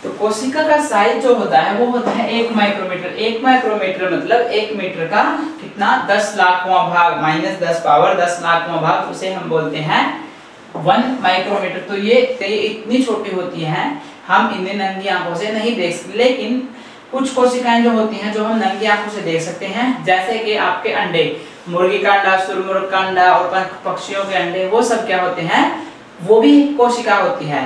तो कोशिका का साइज जो होता है वो होता है 1 माइक्रोमीटर। 1 माइक्रोमीटर मतलब 1 मीटर का कितना 10 लाखवां भाग माइनस 10 पावर 10 लाखवां भाग, उसे हम बोलते हैं 1 माइक्रोमीटर। तो ये इतनी छोटी होती हैं, हम इन्हें नंगी आंखों से नहीं देख सकते, लेकिन कुछ कोशिकाएं जो होती हैं जो हम नंगी आंखों से देख सकते हैं, जैसे कि आपके अंडे, मुर्गी का अंडा, शुरमुर्ग का अंडा और पक्षियों के अंडे, वो सब क्या होते हैं, वो भी कोशिका होती है,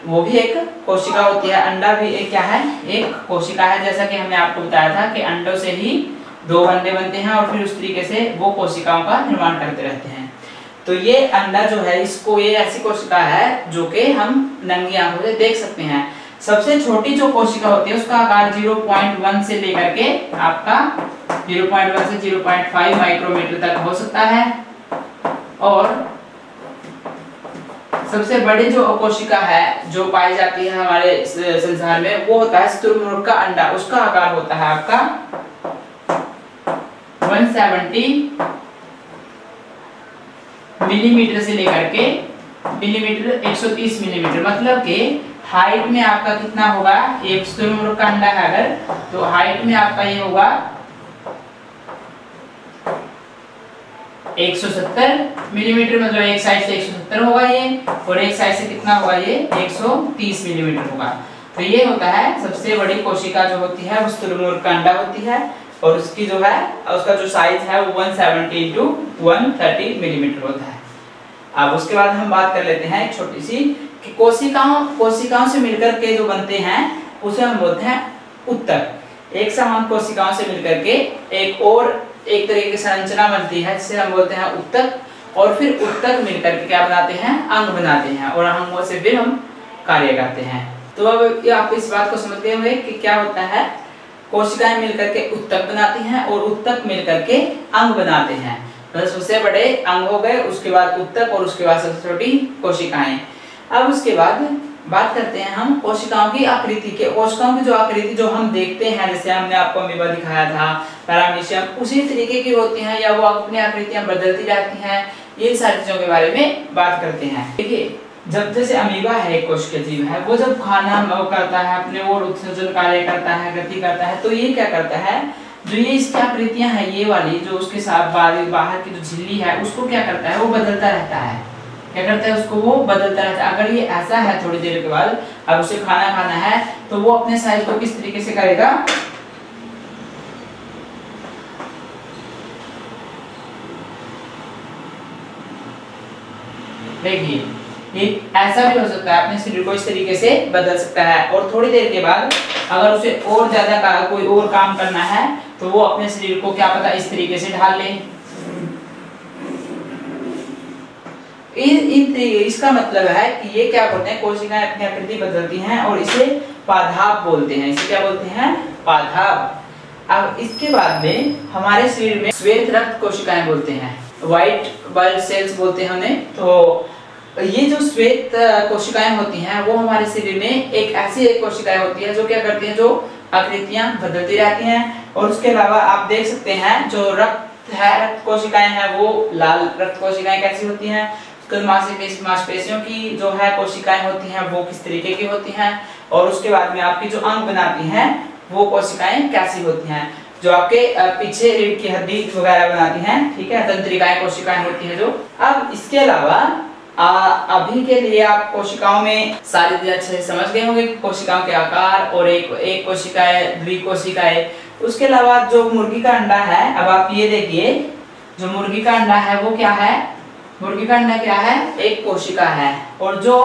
वो भी एक कोशिका होती है। अंडा भी एक क्या है, एक कोशिका है। जैसा कि हमने आपको बताया था कि अंडों से ही 2 अंडे बनते हैं और फिर उस तरीके से वो कोशिकाओं का निर्माण करते रहते हैं। तो ये अंडा जो है, इसको ये ऐसी कोशिका है जो कि हम नंगी आंखों से देख सकते हैं। सबसे छोटी जो कोशिका होती है उसका आकार 0.1 से लेकर के आपका 0.1 से 0.5 माइक्रोमीटर तक हो सकता है, और सबसे बड़ी जो कोशिका है जो पाई जाती है हमारे संसार में, वो होता है शुतुरमुर्ग का अंडा। उसका आकार होता है आपका 170 मिलीमीटर से लेकर के मिलीमीटर 130 मिलीमीटर, मतलब कि हाइट में आपका कितना होगा, एक शुतुरमुर्ग का अंडा है अगर, तो हाइट में आपका ये होगा 170 मिलीमीटर, मतलब एक साइड से 170 होगा ये, और एक साइड से कितना होगा ये 130 मिलीमीटर होगा। तो ये होता है सबसे बड़ी कोशिका जो होती है वो शुतुरमुर्ग का अंडा होती है, और उसकी जो है उसका जो साइज है वो 170 into 130 मिलीमीटर होता है। अब उसके बाद हम बात कर लेते हैं एक छोटी सी कि कोशिकाओं से मिलकर के जो बनते हैं उसे हम बोलते हैं उत्तक। एक समान कोशिकाओं से मिलकर के एक तरीके की संरचना बनती है जिसे हम बोलते हैं उत्तक, और फिर उत्तक मिलकर के क्या बनाते हैं, अंग बनाते हैं, और अंगों से फिर हम कार्य करते हैं। तो अब आप इस बात को समझते हुए कि क्या होता है, कोशिकाएं मिलकर के उत्तक बनाती हैं और उत्तक मिलकर के अंग बनाते हैं। तो सबसे बड़े अंग हो गए, उसके बाद उत्तक, और उसके बाद सबसे छोटी कोशिकाएं। अब उसके बाद बात करते हैं हम कोशिकाओं की आकृति के। कोशिकाओं की जो आकृति जो हम देखते हैं, जैसे हमने आपको अमीबा दिखाया था, पैरामीशियम, उसी तरीके की होती हैं या वो अपनी आकृतियां बदलती रहती हैं, ये सारी चीजों के बारे में बात करते हैं। देखिए, जब जैसे अमीबा है, एक कोशिकीय जीव है, वो जब खाना करता है, अपने और उत्सर्जन कार्य करता है, गति करता है, तो ये क्या करता है, जो ये इसकी आकृतियां हैं, ये वाली जो उसके साथ बाहर की जो झिल्ली है, उसको क्या करता है, वो बदलता रहता है। क्या करता है, उसको वो बदलता रहता है। अगर ये ऐसा है थोड़ी देर के बाद, अब उसे खाना खाना है, तो वो अपने साइज को किस तरीके से करेगा, देखिए ये ऐसा भी हो सकता है, अपने शरीर को इस तरीके से बदल सकता है, और थोड़ी देर के बाद अगर उसे और ज्यादा कोई और काम करना है तो वो अपने शरीर को क्या पता इस तरीके से ढाल ले। इसका मतलब है कि ये क्या बोलते हैं, कोशिकाएं अपनी आकृति बदलती हैं और इसे पादाप बोलते हैं। इसे क्या बोलते हैं, पादाप। अब इसके बाद में हमारे शरीर में श्वेत रक्त कोशिकाएं बोलते हैं, व्हाइट ब्लड सेल्स बोलते हैं उन्हें। तो ये जो श्वेत कोशिकाएं होती हैं वो हमारे शरीर में एक ऐसी कोशिकाएं होती है जो क्या करती हैं, जो आकृतियां बदलती रहती हैं। और उसके अलावा आप देख सकते हैं जो रक्त है, रक्त कोशिकाएं हैं, वो लाल रक्त कोशिकाएं कैसी होती हैं, मांसपेशियों की जो है कोशिकाएं होती हैं वो किस तरीके की होती हैं, और उसके बाद में आपकी जो अंग बनाती हैं वो कोशिकाएं कैसी होती हैं, जो आपके पीछे रीढ़ की हड्डी वगैरह बनाती हैं, ठीक है, तंत्रिकाएं कोशिकाएं होती हैं जो। अब इसके अलावा अभी के लिए आप कोशिकाओं में सारी चीजें अच्छे से समझ गए होंगे, कोशिकाओं के आकार और एक कोशिकाएं, द्विकोशिकाएं। उसके अलावा जो मुर्गी का अंडा है, अब आप ये देखिए, जो मुर्गी का अंडा है वो क्या है, मुर्गी का अंडा क्या है, एक कोशिका है। और जो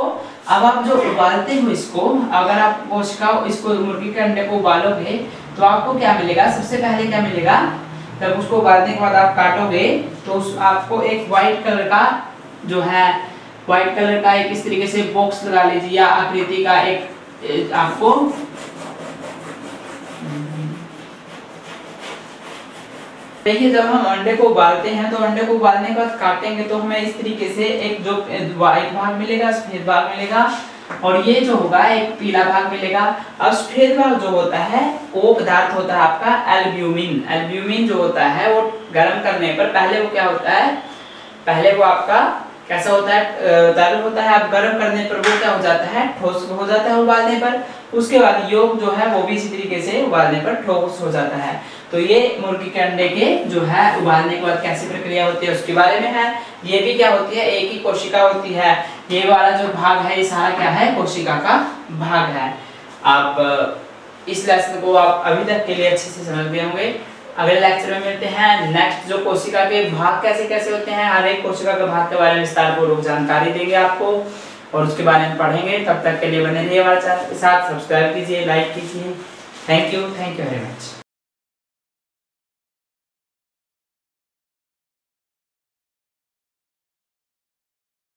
अब आप जो उबालते हो इसको, अगर आप इसको मुर्गी के अंडे को उबालोगे तो आपको क्या मिलेगा, सबसे पहले क्या मिलेगा, जब उसको उबालने के बाद आप काटोगे तो आपको एक व्हाइट कलर का जो है, व्हाइट कलर का एक इस तरीके से बॉक्स लगा लीजिए या आकृति का एक आपको देखिए, जब हम अंडे को उबालते हैं तो अंडे को उबालने के बाद काटेंगे तो हमें इस तरीके से एक जो व्हाइट भाग मिलेगा, सफेद भाग मिलेगा, और ये जो होगा एक पीला भाग मिलेगा। अब सफेद भाग जो होता है वो पदार्थ होता है आपका एल्ब्यूमिन। एल्ब्यूमिन जो होता है वो गर्म करने पर पहले वो क्या होता है, पहले वो आपका कैसा होता है, तरल होता है। अब गर्म करने पर वो क्या हो जाता है, ठोस हो जाता है उबालने पर। उसके बाद योग जो है वो भी इसी तरीके से उबालने पर ठोस हो जाता है। तो ये मुर्गी के अंडे के जो है उबालने के बाद कैसी प्रक्रिया होती है उसके बारे में है। ये भी क्या होती है, एक ही कोशिका होती है। ये वाला जो भाग है ये सारा क्या है, कोशिका का भाग है। आप इस लेसन को आप अभी तक के लिए अच्छे से समझ गए होंगे। अगले लेक्चर में मिलते हैं। नेक्स्ट जो कोशिका के भाग कैसे कैसे होते हैं, हर एक कोशिका के भाग के बारे में विस्तारपूर्वक जानकारी देंगे आपको और उसके बारे में पढ़ेंगे। तब तक के लिए बने रहिए हमारे चैनल के साथ, सब्सक्राइब कीजिए, लाइक कीजिए। Thank you very much.